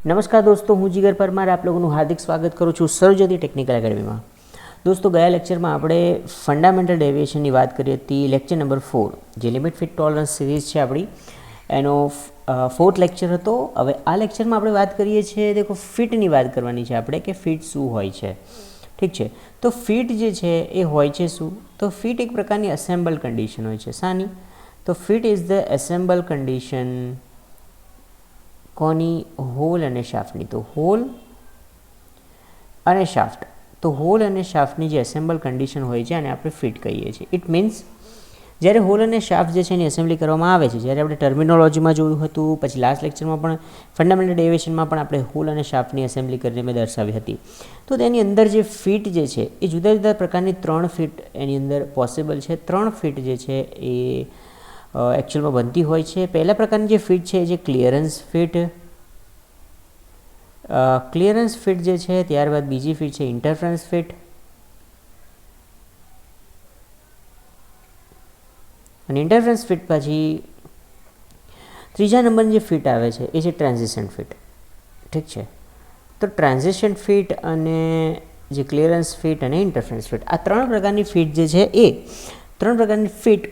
નમસ્કાર દોસ્તો, હું જીગર પરમાર આપ લોકોનું હાર્દિક સ્વાગત કરું છું સર્વજ્યોતિ ટેકનિકલ એકેડમીમાં. દોસ્તો, ગયા લેક્ચરમાં આપણે ફંડામેન્ટલ ડેવિએશનની વાત કરી હતી. લેક્ચર નંબર 4 જે લિમિટ ફિટ ટોલરન્સ સિરીઝ છે આપણી, એનો 4th લેક્ચર હતો. હવે આ લેક્ચરમાં આપણે વાત કરીએ છીએ, દેખો ફિટની વાત કરવાની છે આપણે કે ફિટ શું હોય છે. ઠીક છે, તો ફિટ જે છે એ હોય છે શું? તો ફિટ એક પ્રકારની અસેમ્બલ કન્ડિશન હોય છે. શાની? તો fit is the assemble condition કોની? હોલ અને શાફ્ટની. તો હોલ અને શાફ્ટ, તો હોલ અને શાફ્ટની જે એસેમ્બલ કન્ડિશન હોય છે અને આપણે ફિટ કહીએ છીએ. ઇટ મીન્સ જ્યારે હોલ અને શાફ્ટ જે છે એની એસેમ્બલી કરવામાં આવે છે, જ્યારે આપણે ટર્મિનોલોજીમાં જોયું હતું, પછી લાસ્ટ લેક્ચરમાં પણ ફંડામેન્ટલ ડેવિએશનમાં પણ આપણે હોલ અને શાફ્ટની એસેમ્બલી કરીને મેં દર્શાવી હતી. તો તેની અંદર જે ફિટ જે છે એ જુદા જુદા પ્રકારની 3 ફિટ એની અંદર પોસિબલ છે. 3 ફિટ જે છે એ એકચ્યુઅલમાં બનતી હોય છે. પહેલા પ્રકારની જે ફિટ છે જે ક્લિયરન્સ ફિટ, ક્લિયરન્સ ફિટ જે છે. ત્યારબાદ બીજી ફિટ છે ઇન્ટરફરન્સ ફિટ, અને ઇન્ટરફરન્સ ફિટ પછી ત્રીજા નંબરની જે ફિટ આવે છે એ છે ટ્રાન્ઝિશન ફિટ. ઠીક છે, તો ટ્રાન્ઝિશન ફિટ અને જે ક્લિયરન્સ ફિટ અને ઇન્ટરફરન્સ ફિટ, આ 3 પ્રકારની ફિટ જે છે એ 3 પ્રકારની ફિટ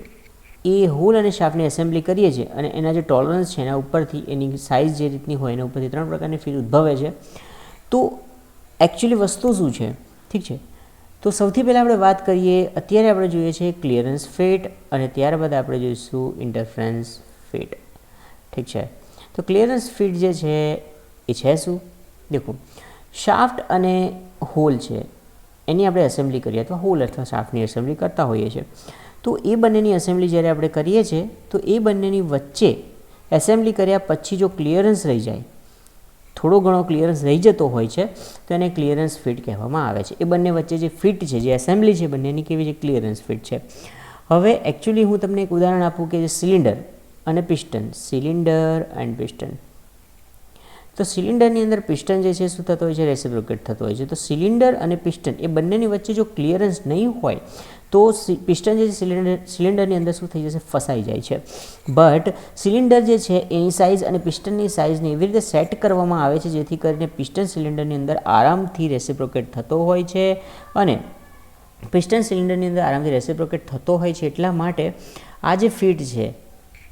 એ હોલ અને શાફ્ટની એસેમ્બલી કરીએ છીએ અને એના જે ટોલરન્સ છે એના ઉપરથી એની સાઇઝ જે રીતની હોય એના ઉપરથી 3 પ્રકારની ફિટ ઉદ્ભવે છે. તો એકચ્યુઅલી વસ્તુ શું છે? ઠીક છે, તો સૌથી પહેલાં આપણે વાત કરીએ, અત્યારે આપણે જોઈએ છીએ ક્લિયરન્સ ફિટ અને ત્યારબાદ આપણે જોઈશું ઇન્ટરફરન્સ ફિટ. ઠીક છે, તો ક્લિયરન્સ ફિટ જે છે એ છે શું? દેખો, શાફ્ટ અને હોલ છે એની આપણે એસેમ્બલી કરીએ અથવા હોલ અથવા શાફ્ટની એસેમ્બલી કરતા હોઈએ છીએ. તો એ બંનેની એસેમ્બલી જ્યારે આપણે કરીએ છીએ તો એ બંનેની વચ્ચે એસેમ્બલી કર્યા પછી જો ક્લિયરન્સ રહી જાય, થોડો ઘણો ક્લિયરન્સ રહી જતો હોય છે, તો એને ક્લિયરન્સ ફિટ કહેવામાં આવે છે. એ બંને વચ્ચે જે ફિટ છે, જે એસેમ્બલી છે બંનેની, કેવી છે? ક્લિયરન્સ ફિટ છે. હવે એકચ્યુઅલી હું તમને એક ઉદાહરણ આપું કે જે સિલિન્ડર અને પિસ્ટન, સિલિન્ડર એન્ડ પિસ્ટન. તો સિલિન્ડરની અંદર પિસ્ટન જે છે શું થતો હોય છે? રેસિપ્રોકેટ થતો હોય છે. તો સિલિન્ડર અને પિસ્ટન એ બંનેની વચ્ચે જો ક્લિયરન્સ નહીં હોય તો પિસ્ટન જે સિલિન્ડરની અંદર શું થઈ જશે? ફસાઈ જાય છે. બટ સિલિન્ડર જે છે એની સાઇઝ અને પિસ્ટનની સાઇઝને એવી રીતે સેટ કરવામાં આવે છે જેથી કરીને પિસ્ટન સિલિન્ડરની અંદર આરામથી રેસિપ્રોકેટ થતો હોય છે, અને પિસ્ટન સિલિન્ડરની અંદર આરામથી રેસિપ્રોકેટ થતો હોય છે. એટલા માટે આ જે ફિટ છે,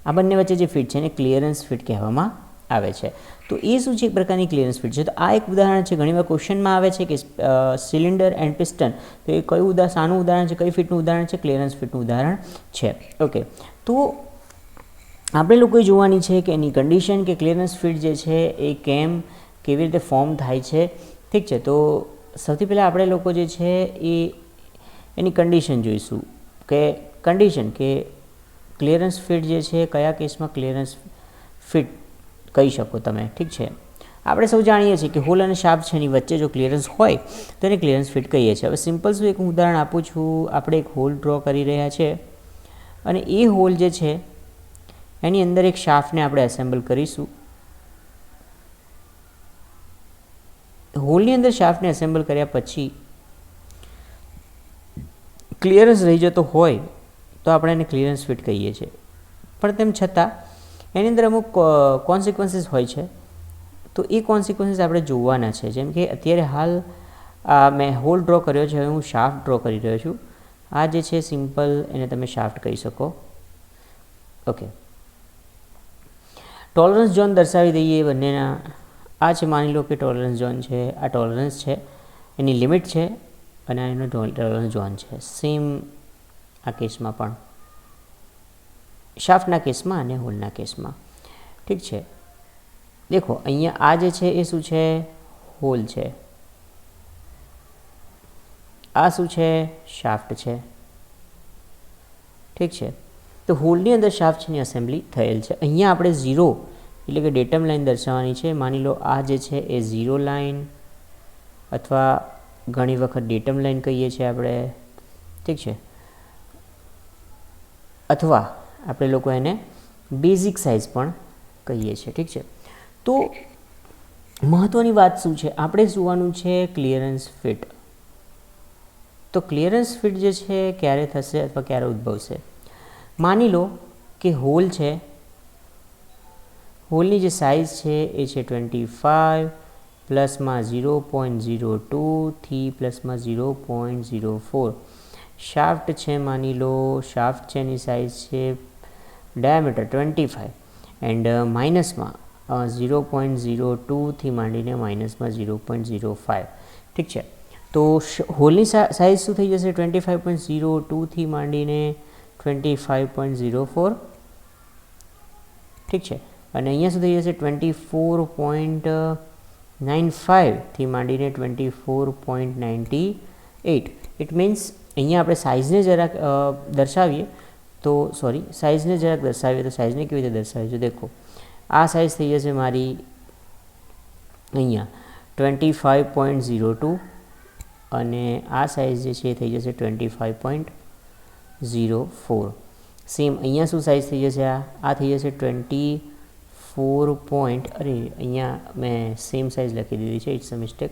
આ બંને વચ્ચે જે ફિટ છે એને ક્લિયરન્સ ફિટ કહેવામાં આવે છે. તો એ શું છે? એક પ્રકારની ક્લિયરન્સ ફિટ છે. તો આ એક ઉદાહરણ છે. ઘણીવાર ક્વેશ્ચનમાં આવે છે કે સિલિન્ડર એન્ડ પિસ્ટન, તો એ કયું શાનું ઉદાહરણ છે? કઈ ફિટનું ઉદાહરણ છે? ક્લિયરન્સ ફિટનું ઉદાહરણ છે. ઓકે, તો આપણે લોકોએ જોવાની છે કે એની કન્ડિશન કે ક્લિયરન્સ ફિટ જે છે એ કેવી રીતે ફોર્મ થાય છે. ઠીક છે, તો સૌથી પહેલાં આપણે લોકો જે છે એ એની કન્ડિશન જોઈશું કે કન્ડિશન કે ક્લિયરન્સ ફિટ જે છે કયા કેસમાં ક્લિયરન્સ ફિટ કહી શકો તમે. ઠીક છે, આપણે સૌ જાણીએ છીએ કે હોલ અને શાફ્ટ છે એની વચ્ચે જો ક્લિયરન્સ હોય તો એને ક્લિયરન્સ ફિટ કહીએ છીએ. હવે સિમ્પલ શું એક ઉદાહરણ આપું છું. આપણે એક હોલ ડ્રો કરી રહ્યા છે અને એ હોલ જે છે એની અંદર એક શાફ્ટને આપણે એસેમ્બલ કરીશું. હોલની અંદર શાફ્ટને એસેમ્બલ કર્યા પછી ક્લિયરન્સ રહી જતો હોય તો આપણે એને ક્લિયરન્સ ફિટ કહીએ છીએ. પણ તેમ છતાં એની અંદર અમુક કોન્સિક્વન્સીસ હોય છે, તો એ કોન્સિક્વન્સીસ આપણે જોવાના છે. જેમ કે અત્યારે હાલ મેં હોલ ડ્રો કર્યો છે, હવે હું શાફ્ટ ડ્રો કરી રહ્યો છું. આ જે છે સિમ્પલ એને તમે શાફ્ટ કહી શકો. ઓકે, ટોલરન્સ ઝોન દર્શાવી દઈએ બંનેના. આ છે, માની લો કે ટોલરન્સ ઝોન છે, આ ટોલરન્સ છે, એની લિમિટ છે, અને આ એનો ટોલરન્સ ઝોન છે. સેમ આ કેસમાં પણ, શાફ્ટના કેસમાં અને હોલના કેસમાં. ઠીક છે, દેખો અહીંયા આ જે છે એ શું છે? હોલ છે. આ શું છે? શાફ્ટ છે. ઠીક છે, તો હોલની અંદર શાફ્ટ છે એની એસેમ્બલી થયેલ છે. અહીંયા આપણે 0 એટલે કે ડેટમ લાઇન દર્શાવવાની છે. માની લો આ જે છે એ 0 લાઇન અથવા ઘણી વખત ડેટમ લાઇન કહીએ છીએ આપણે. ઠીક છે, અથવા આપણે લોકો એને બેઝિક સાઇઝ પણ કહીએ છીએ. ઠીક છે, તો મહત્ત્વની વાત શું છે? આપણે જોવાનું છે ક્લિયરન્સ ફિટ. તો ક્લિયરન્સ ફિટ જે છે ક્યારે થશે અથવા ક્યારે ઉદ્ભવશે? માની લો કે હોલ છે, હોલની જે સાઇઝ છે એ છે 25, પ્લસમાં 0.02થી પ્લસમાં 0.04. શાફ્ટ છે, માની લો શાફ્ટ છે એની સાઇઝ છે ડાયામીટર 25 એન્ડ માઇનસમાં 0.02થી માંડીને માઇનસમાં 0.05. ઠીક છે, તો હોલની સાઇઝ શું થઈ જશે 25.02થી માંડીને 25.04. ઠીક છે, અને અહીંયા શું થઈ જશે 24.95થી માંડીને 24.98. ઇટ મીન્સ અહીંયા આપણે સાઇઝને જરાક દર્શાવીએ તો સાઇઝને સાઇઝને કેવી રીતે દર્શાવીએ? દેખો, આ સાઇઝ થઈ જશે મારી અહીંયા 25.02 અને આ સાઇઝ જે છે એ થઈ જશે 25.04. સેમ અહીંયા શું સાઇઝ થઈ જશે? આ થઈ જશે 24. અહીંયા મેં સેમ સાઇઝ લખી દીધી છે, ઇટ્સ અ મિસ્ટેક.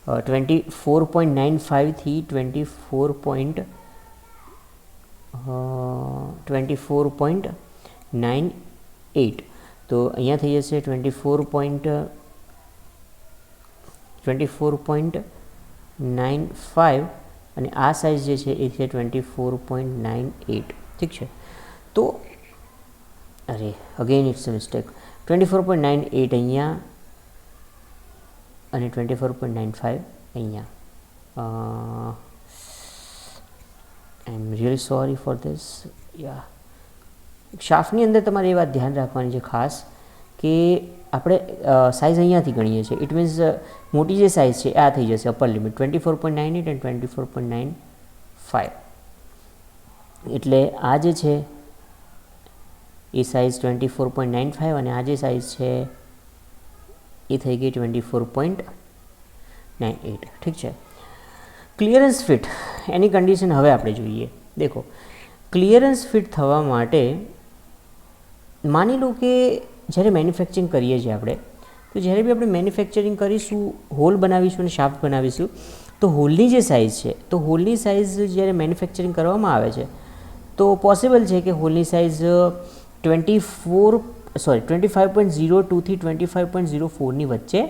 24.95થી 24.98. તો અહીંયા થઈ જશે 24.95 અને આ સાઇઝ જે છે એ છે 24.98. ઠીક છે, તો અગેન ઇટ્સ અ મિસ્ટેક. 24.98 અહીંયા અને 24.95 અહીંયા. I am really sorry for this. શાફ્ટની અંદર તમારે એ વાત ધ્યાન રાખવાની છે ખાસ કે આપણે સાઇઝ અહીંયાથી ગણીએ છીએ. ઇટ મીન્સ મોટી જે સાઇઝ છે આ થઈ જશે અપર લિમિટ 24.98 એન્ડ 24.95. એટલે આ જે છે એ સાઇઝ 24.95 અને આ જે સાઇઝ છે એ થઈ ગઈ 24.98. ઠીક છે, ક્લિયરન્સ ફિટ એની કન્ડિશન હવે આપણે જોઈએ. દેખો, ક્લિયરન્સ ફિટ થવા માટે માની લો કે જ્યારે મેન્યુફેક્ચરિંગ કરીએ છીએ આપણે, તો જ્યારે બી આપણે મેન્યુફેક્ચરિંગ કરીશું, હોલ બનાવીશું અને શાફ્ટ બનાવીશું, તો હોલની જે સાઇઝ છે, તો હોલની સાઇઝ જ્યારે મેન્યુફેક્ચરિંગ કરવામાં આવે છે તો પોસિબલ છે કે હોલની સાઇઝ 25.02થી 25.04ની વચ્ચે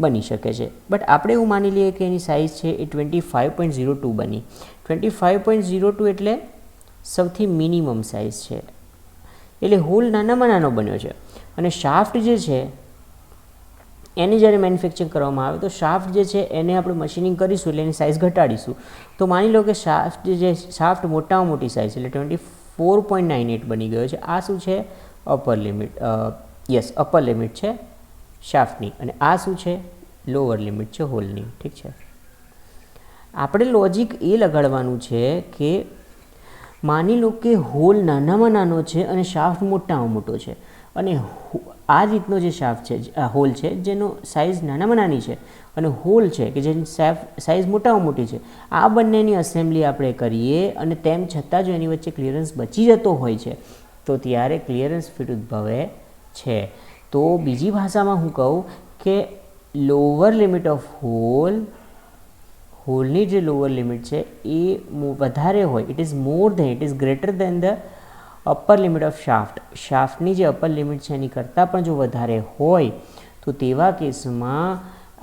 બની શકે છે. બટ આપણે એવું માની લઈએ કે એની સાઇઝ છે એ 25.02 બની. 25.02 એટલે સૌથી મિનિમમ સાઇઝ છે, એટલે હોલ નાનામાં નાનો બન્યો છે. અને શાફ્ટ જે છે એની જ્યારે મેન્યુફેક્ચરિંગ કરવામાં આવે તો શાફ્ટ જે છે એને આપણે મશીનિંગ કરીશું એટલે એની સાઇઝ ઘટાડીશું. તો માની લો કે શાફ્ટ મોટામાં મોટી સાઇઝ એટલે 24.98 બની ગયો છે. આ શું છે? Upper limit. અપર લિમિટ છે શાફ્ટની અને આ શું છે? લોઅર લિમિટ છે હોલની. ઠીક છે, આપણે લોજિક એ લગાડવાનું છે કે માની લો કે હોલ નાનામાં નાનો છે અને શાફ્ટ મોટામાં મોટો છે, અને આ રીતનો જે શાફ્ટ છે, હોલ છે જેનો સાઇઝ નાનામાં નાની છે અને હોલ છે કે જેની સાઇઝ મોટામાં મોટી છે, આ બંનેની અસેમ્બલી આપણે કરીએ અને તેમ છતાં જો એની વચ્ચે ક્લિયરન્સ બચી જતો હોય છે તો ત્યારે ક્લિયરન્સ ફિટ ઉદ્ભવે છે. તો બીજી ભાષામાં હું કહું કે લોઅર લિમિટ ઓફ હોલની જે લોઅર લિમિટ છે એ વધારે હોય, it is greater than the upper limit of શાફ્ટની જે અપર લિમિટ છે એની કરતાં પણ જો વધારે હોય તો તેવા કેસમાં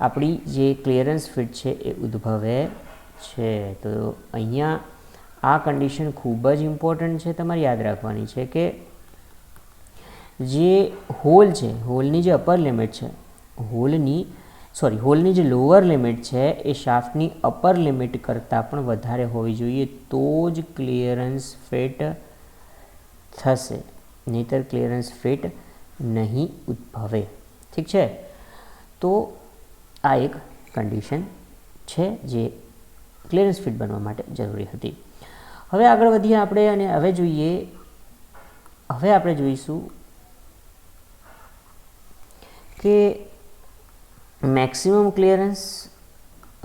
આપણી જે ક્લિયરન્સ ફિટ છે એ ઉદ્ભવે છે. તો અહીંયા આ કન્ડિશન ખૂબ જ ઇમ્પોર્ટન્ટ છે, તમારે યાદ રાખવાની છે કે જે હોલ છે, હોલની જે અપર લિમિટ છે, હોલની જે લોઅર લિમિટ છે એ શાફ્ટની અપર લિમિટ કરતાં પણ વધારે હોવી જોઈએ, તો જ ક્લિયરન્સ ફિટ થશે, નહીંતર ક્લિયરન્સ ફિટ નહીં ઉદ્ભવે. ઠીક છે, તો આ એક કન્ડિશન છે જે ક્લિયરન્સ ફિટ બનવા માટે જરૂરી હતી. હવે આગળ વધીએ આપણે અને હવે આપણે જોઈશું કે મેક્સિમમ ક્લિયરન્સ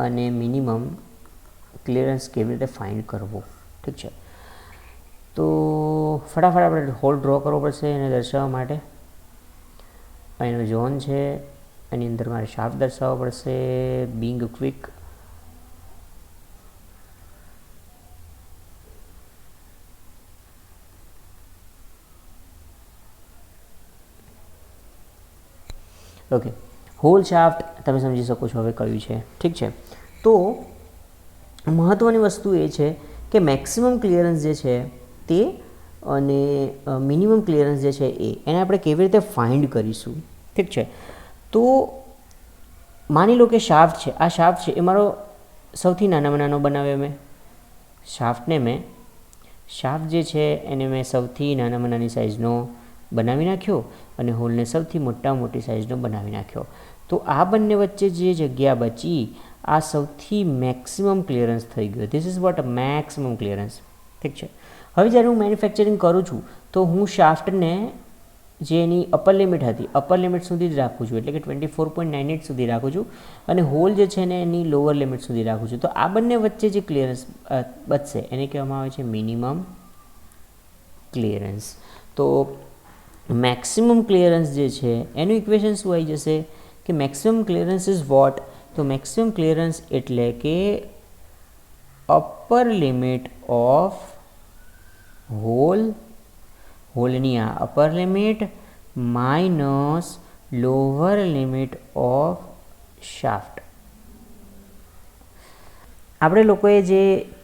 અને મિનિમમ ક્લિયરન્સ કેવી રીતે ફાઇન્ડ કરવો. ઠીક છે, તો ફટાફટ આપણે હોલ ડ્રો કરવો પડશે એને દર્શાવવા માટે. એનો ઝોન છે, એની અંદર મારે શાફ્ટ દર્શાવવો પડશે. Being quick, okay, hole shaft તમે સમજી શકો છો હવે કયું છે, ઠીક છે. તો મહત્ત્વની વસ્તુ એ છે કે મેક્સિમમ ક્લિયરન્સ જે છે તે અને મિનિમમ ક્લિયરન્સ જે છે એને આપણે કેવી રીતે ફાઇન્ડ કરીશું, ઠીક છે. તો માની લો કે શાફ્ટ છે, આ શાફ્ટ છે એ મારો સૌથી નાનામાં નાનો બનાવ્યો મેં શાફ્ટ જે છે એને મેં સૌથી નાનામાં નાની સાઇઝનો બનાવી નાખ્યો અને હોલને સૌથી મોટી સાઇઝનો બનાવી નાખ્યો. તો આ બંને વચ્ચે જે જગ્યા બચી આ સૌથી મેક્સિમમ ક્લિયરન્સ થઈ ગયો. This is what maximum clearance, ઠીક છે. હવે જ્યારે હું મેન્યુફેક્ચરિંગ કરું છું તો હું શાફ્ટને જે એની અપર લિમિટ હતી અપર લિમિટ સુધી જ રાખું છું, એટલે કે 24.98 સુધી રાખું છું, અને હોલ જે છે ને એની લોઅર લિમિટ સુધી રાખું છું. તો આ બંને વચ્ચે જે ક્લિયરન્સ બચશે એને કહેવામાં આવે છે મિનિમમ ક્લિયરન્સ. તો મેક્સિમમ ક્લિયરન્સ જે છે એનું ઇક્વેશન શું આવી જશે કે મેક્સિમમ ક્લિયરન્સ ઇઝ વોટ, તો મેક્સિમમ ક્લિયરન્સ એટલે કે અપર લિમિટ ઓફ હોલની આ upper limit minus lower limit of shaft. આપણે લોકોએ જે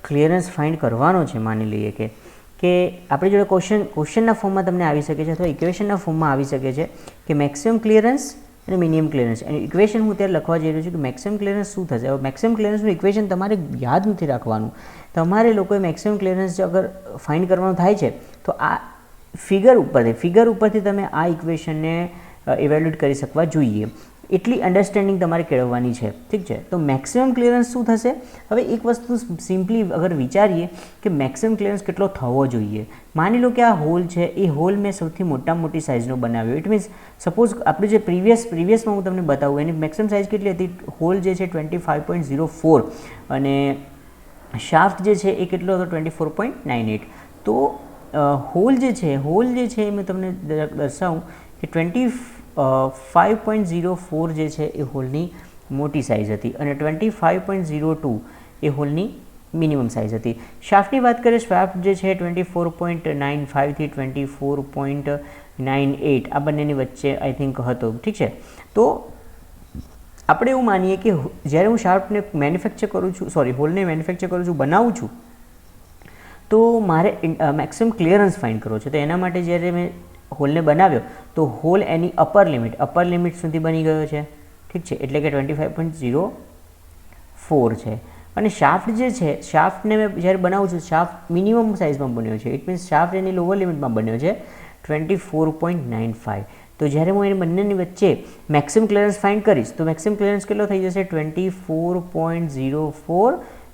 ક્લિયરન્સ ફાઇન્ડ કરવાનો છે, માની લઈએ કે આપણી જોડે ક્વેશ્ચનના ફોર્મમાં તમને આવી શકે છે અથવા ઇક્વેશનના ફોર્મમાં આવી શકે છે કે મેક્સિમમ ક્લિયરન્સ અને મિનિમમ ક્લિયરન્સ. એનું ઇક્વેશન હું ત્યારે લખવા જઈ રહ્યો છું કે મેક્સિમમ ક્લિયરન્સ શું થશે. હવે મેક્સિમમ ક્લિયરન્સનું ઇક્વેશન તમારે યાદ નથી રાખવાનું. તમારે લોકોએ મેક્સિમમ ક્લિયરન્સ અગર ફાઇન્ડ કરવાનું થાય છે તો આ ફિગર ઉપરથી તમે આ ઇક્વેશનને ઇવેલ્યુએટ કરી શકવા જોઈએ. એટલી અન્ડરસ્ટેન્ડિંગ તમારે કેળવવાની છે, ઠીક છે. તો મેક્સિમમ ક્લિયરન્સ શું થશે? હવે એક વસ્તુ સિમ્પલી અગર વિચારીએ કે મેક્સિમમ ક્લિયરન્સ કેટલો થવો જોઈએ. માની લો કે આ હોલ છે એ હોલ મેં સૌથી મોટી સાઇઝનો બનાવ્યો. ઇટ મીન્સ સપોઝ આપણે જે પ્રીવિયસમાં હું તમને બતાવું એની મેક્સિમમ સાઇઝ કેટલી હતી. હોલ જે છે 25.04 અને શાફ્ટ જે છે એ કેટલો હતો 24.98. તો હોલ જે છે એ મેં તમને દર્શાવું કે 25.04 જે છે એ હોલની મોટી સાઇઝ હતી અને 25.02 એ હોલની મિનિમમ સાઇઝ હતી. શાફ્ટની વાત કરીએ, શાફ્ટ જે છે 24.95 થી 24.98 આ બંનેની વચ્ચે આઈ થિંક હતો, ઠીક છે. તો આપણે એવું માનીએ કે જ્યારે હું શાફ્ટને હોલને મેન્યુફેક્ચર કરું છું, બનાવું છું, તો મારે મેક્સિમમ ક્લિયરન્સ ફાઇન્ડ કરવો છે. તો એના માટે જ્યારે મેં હોલને બનાવ્યો તો હોલ એની અપર લિમિટ સુધી બની ગયો છે, ઠીક છે, એટલે કે 25.04 છે. અને શાફ્ટ જે છે, શાફ્ટને મેં જ્યારે બનાવું છું શાફ્ટ મિનિમમ સાઇઝમાં બન્યો છે. ઇટ મીન્સ શાફ્ટ એની લોઅર લિમિટમાં બન્યો છે 24.95. તો જ્યારે હું એની બંનેની વચ્ચે મેક્સિમમ ક્લિયરન્સ ફાઇન્ડ કરીશ તો મેક્સિમમ ક્લિયરન્સ કેટલો થઈ જશે 24.04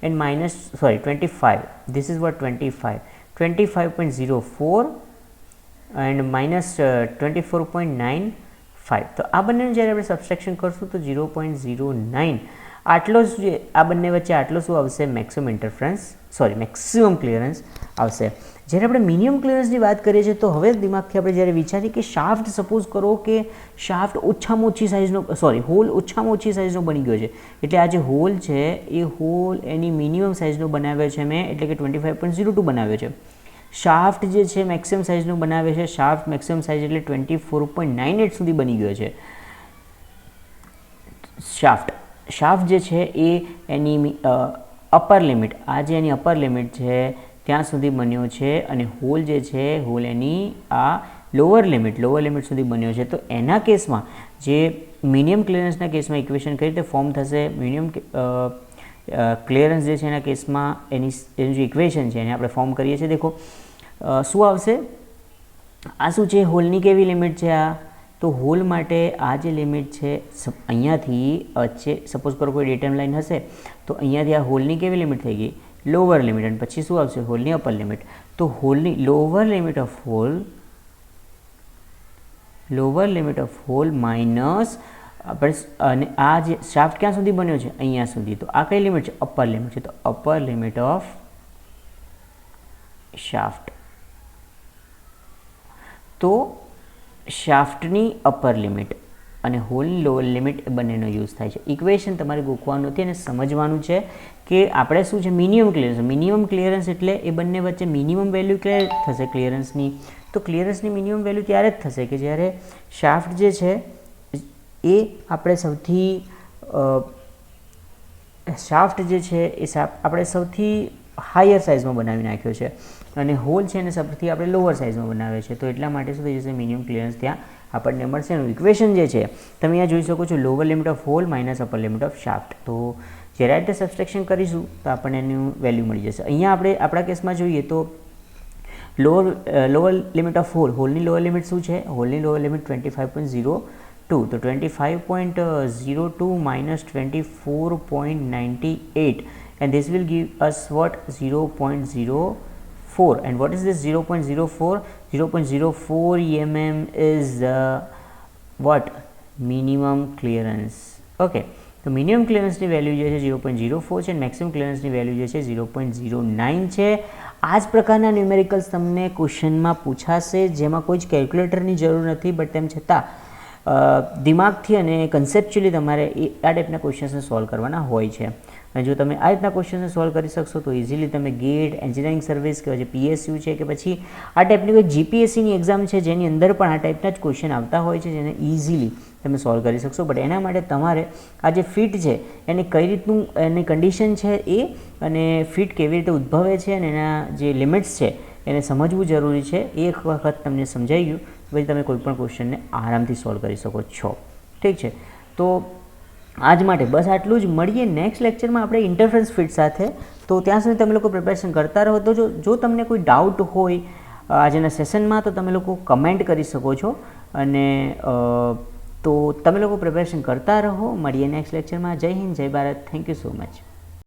and minus 25. This is what 25.04 and minus 24.95. તો આ બંનેનું જ્યારે આપણે સબસ્ટ્રેક્શન કરશું તો 0.09 આટલો જ આ બંને વચ્ચે આટલો શું આવશે મેક્સિમમ ક્લિયરન્સ આવશે. જ્યારે આપણે મિનિમમ ક્લિયરન્સની વાત કરીએ છીએ તો હવે દિમાગથી આપણે જ્યારે વિચારીએ કે શાફ્ટ સપોઝ કરો કે શાફ્ટ હોલ ઓછામાં ઓછી સાઇઝનો બની ગયો છે, એટલે આ જે હોલ છે એ હોલ એની મિનિમમ સાઇઝનો બનાવ્યો છે મેં, એટલે કે 25.02 બનાવ્યો છે. શાફ્ટ જે છે મેક્સિમમ સાઇઝનો બનાવે છે, શાફ્ટ મેક્સિમમ સાઇઝ એટલે 24.98 સુધી બની ગયો છે. શાફ્ટ જે છે એ એની અપર લિમિટ, આ જે એની અપર લિમિટ છે ત્યાં સુધી બન્યો છે, અને હોલ જે છે હોલ એની આ લોઅર લિમિટ સુધી બન્યો છે. તો એના કેસમાં જે મિનિમમ ક્લિયરન્સના કેસમાં ઇક્વેશન કઈ રીતે ફોર્મ થશે, મિનિમમ ક્લિયરન્સ જે છે એના કેસમાં એનું જે ઇક્વેશન છે એને આપણે ફોર્મ કરીએ છીએ. દેખો શું આવશે, આ શું છે, હોલની કેવી લિમિટ છે આ, તો હોલ માટે આ જે લિમિટ છે અહીંયાથી વચ્ચે સપોઝ કરો કોઈ ડેટમ લાઈન હશે તો અહીંયાથી આ હોલની કેવી લિમિટ થઈ ગઈ લોઅર લિમિટ, અને પછી શું આવશે હોલની અપર લિમિટ. તો હોલની lower limit of hole minus અને આ જે શાફ્ટ ક્યાં સુધી બન્યો છે અહીંયા સુધી, તો આ કઈ લિમિટ છે અપર લિમિટ છે, તો અપર લિમિટ ઓફ શાફ્ટ. તો શાફ્ટની અપર લિમિટ અને હોલની લોઅર લિમિટ બંનેનો યુઝ થાય છે. ઇક્વેશન તમારે ગોખવાનું નથી અને સમજવાનું છે કે આપણે શું છે મિનિમમ ક્લિયરન્સ એટલે એ બંને વચ્ચે મિનિમમ વેલ્યુ ક્યારે થશે ક્લિયરન્સની, તો ક્લિયરન્સની મિનિમમ વેલ્યુ ત્યારે જ થશે કે જ્યારે શાફ્ટ જે છે એ આપણે સૌથી શાફ્ટ જે છે એ આપણે સૌથી હાયર સાઇઝમાં બનાવી નાખ્યો છે અને હોલ છે એને સૌથી આપણે લોઅર સાઇઝમાં બનાવે છે. તો એટલા માટે શું થઈ જશે, મિનિમમ ક્લિયરન્સ ત્યાં આપણને મળશે. એનું ઇક્વેશન જે છે તમે અહીંયા જોઈ શકો છો, lower limit of hole minus upper limit of shaft. તો જ્યારે આ રીતે સબસ્ટ્રેક્શન કરીશું તો આપણને એનું વેલ્યુ મળી જશે. અહીંયા આપણે આપણા કેસમાં જોઈએ તો લોઅર લિમિટ ઓફ હોલની લોઅર લિમિટ શું છે, હોલની લોઅર લિમિટ 25.02. તો 25.02 minus 24.98 and this will give us what, 0.04. and what is this 0.04? 0.04 mm is what, minimum clearance. okay, તો મિનિમમ ક્લિયરન્સની વેલ્યુ જે છે 0.04 છે અને મેક્સિમમ ક્લિયરન્સની વેલ્યુ જે છે 0.09 છે. આ જ પ્રકારના ન્યુમેરિકલ્સ તમને ક્વેશ્ચનમાં પૂછાશે, જેમાં કોઈ જ કેલ્ક્યુલેટરની જરૂર નથી, બટ તેમ છતાં દિમાગથી અને કન્સેપ્ચ્યુઅલી તમારે આ ટાઈપના ક્વેશ્ચન્સને સોલ્વ કરવાના હોય છે. અને જો તમે આ રીતના ક્વેશ્ચનને સોલ્વ કરી શકશો તો ઇઝીલી તમે ગેટ, એન્જિનિયરિંગ સર્વિસ કે પછી PSU છે કે પછી આ ટાઈપની કોઈ GPSCની એક્ઝામ છે જેની અંદર પણ આ ટાઈપના જ ક્વેશ્ચન આવતા હોય છે, જેને ઇઝીલી તમે સોલ્વ કરી શકશો. બટ એના માટે તમારે આ જે ફિટ છે એને કઈ રીતનું એની કન્ડિશન છે એ અને ફિટ કેવી રીતે ઉદ્ભવે છે અને એના જે લિમિટ્સ છે એને સમજવું જરૂરી છે. એક વખત તમને સમજાઈ ગયું પછી તમે કોઈપણ ક્વેશ્ચનને આરામથી સોલ્વ કરી શકો છો. ઠીક છે, તો આજ માટે બસ આટલું જ. મળીએ નેક્સ્ટ લેક્ચરમાં આપણે ઇન્ટરફરન્સ ફિટ સાથે. તો ત્યાં સુધી તમે લોકો પ્રિપેરેશન કરતા રહો. તો જો તમને કોઈ ડાઉટ હોય આજના સેશનમાં તો તમે લોકો કમેન્ટ કરી શકો છો અને તો તમે લોકો પ્રિપેરેશન કરતા રહો. મળીએ નેક્સ્ટ લેક્ચરમાં. જય હિન્દ, જય Bharat. Thank you so much.